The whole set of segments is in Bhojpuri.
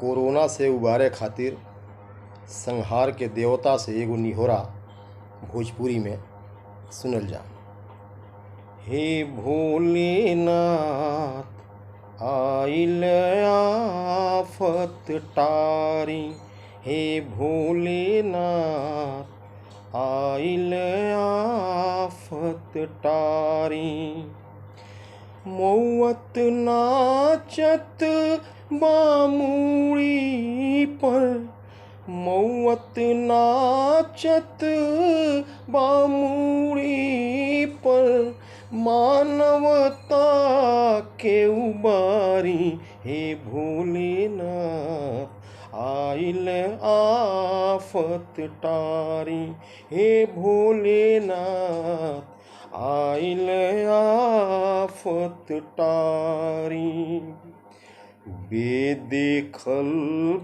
कोरोना से उबारे खातिर संहार के देवता से एगो निहोरा भोजपुरी में सुनल जा। हे भोलेनाथ आइल आफत टारी, हे भोलेनाथ आइल आफत टारी। मौत नाचत बामूड़ी पर, मौत नाचत बामूड़ी पर, मानवता के उबारी। हे भोलेनाथ आइल आफत टारी, हे भोलेनाथ आइल आफत टारी। बेदेखल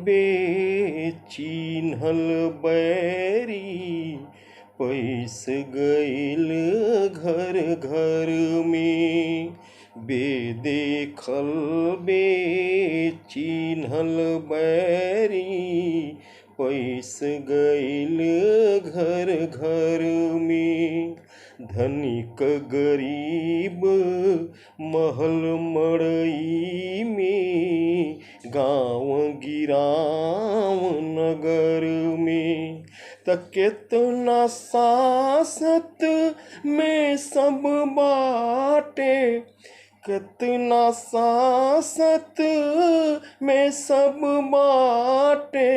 बेचिन्हल बैरी, पैस गइल घर घर में। बेदेखल बेचिन्हल बैरी, पैस गइल घर घर में। धनिक गरीब महल मड़ई में, गाँव गिराव नगर में। त केतना सासत में सब बाटे, कितना सासत में सब बाटे।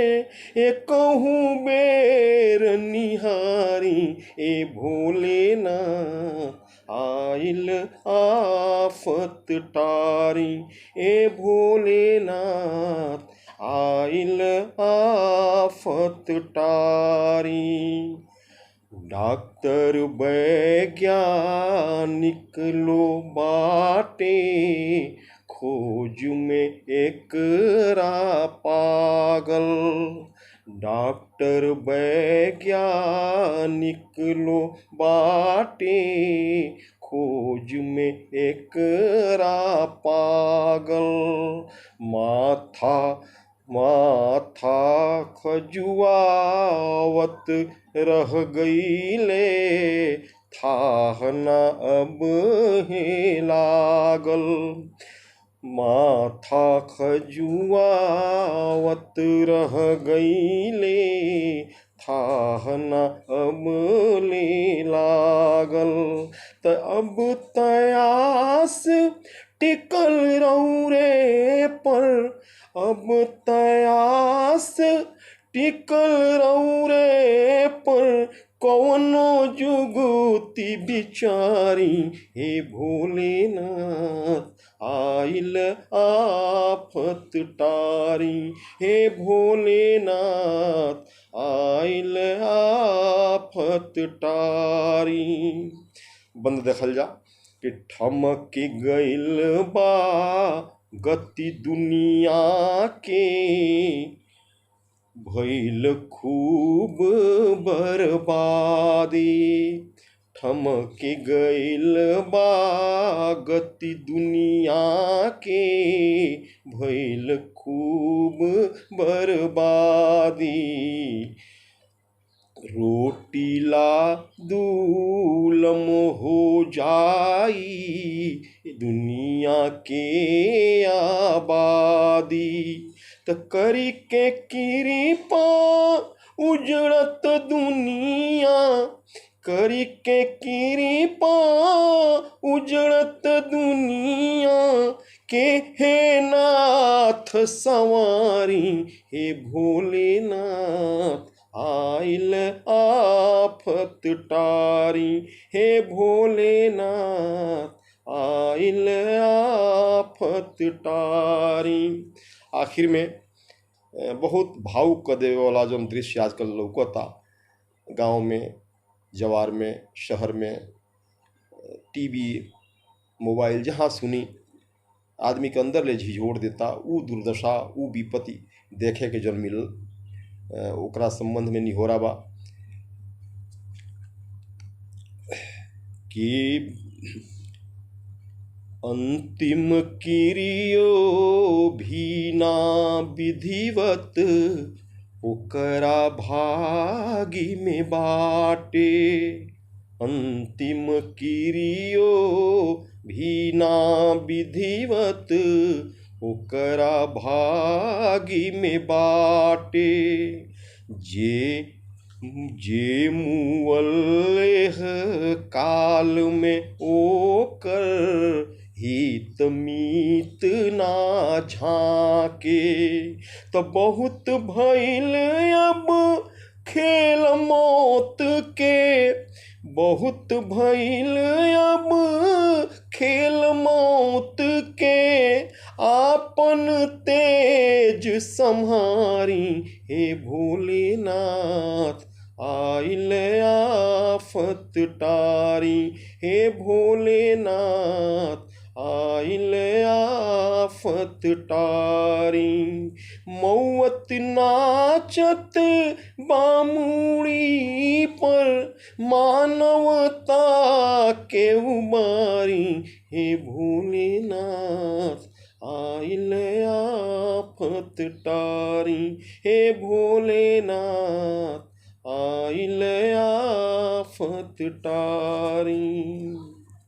एकहू बेर निहारी, ए भोलेनाथ आइल आफत टारी, ए भोलेनाथ आइल आफत टारी। डॉक्टर वैज्ञानिक लो बाटे, खोज में एकरा पागल। डॉक्टर वैज्ञानिक लो बाटे, खोज में एकरा पागल। माथा माथा खजुआवत रह गईले, थाह न अब हे लागल। माथा खजुआवत रह गईले, थाह न अब ले लागल। त अब तयास टिकल रौरे पर, अब तयास टिकल रौरे पर, कौनो जुगुती बिचारी। हे भोलेनाथ आइल आफत टारी, हे भोलेनाथ आइल आफत टारी। बंद देखल जा कि ठमक गइल बा गति दुनिया के, भइल खूब बर्बादी। ठमक गइल बा गति दुनिया के, भइल खूब बर्बादी। रोटी ला दूलम हो जाई दुनिया के आबादी। त करी के कृपा उजड़त दुनिया, करी के कृपा उजड़त दुनिया के। हे नाथ संवारी, हे भोलेनाथ आइल आफत टारी, हे भोलेनाथ आइल आफत टारी। आखिर में बहुत भावुक कर देवे वाला जो दृश्य आजकल लौकता गांव में, जवार में, शहर में, टीवी मोबाइल जहाँ सुनी आदमी के अंदर ले झिझोड़ देता। ऊ दुर्दशा ऊ विपत्ति देखे के जन मिलल, ओकरा संबंध में निहोरा बा कि अंतिम किरियो भी ना विधिवत ओकरा भागी में बाटे। अंतिम किरियो भी ना विधिवत ओकरा भागी में बाटे। जे मुअल्लेह काल में ओकर हित मीत ना झाके। त बहुत भइल अब खेल मौत के, बहुत भइल अब खेल मौत के। आपन तेज सम्हारी हे भोलेनाथ, आइल आफत टारी हे भोलेनाथ, आइल आफत टारी। मौत नाचत बामुड़ी पर मानवता के उबारी हे भोलेनाथ, आइल आफत टारी हे भोलेनाथ, आइल आफत टारी।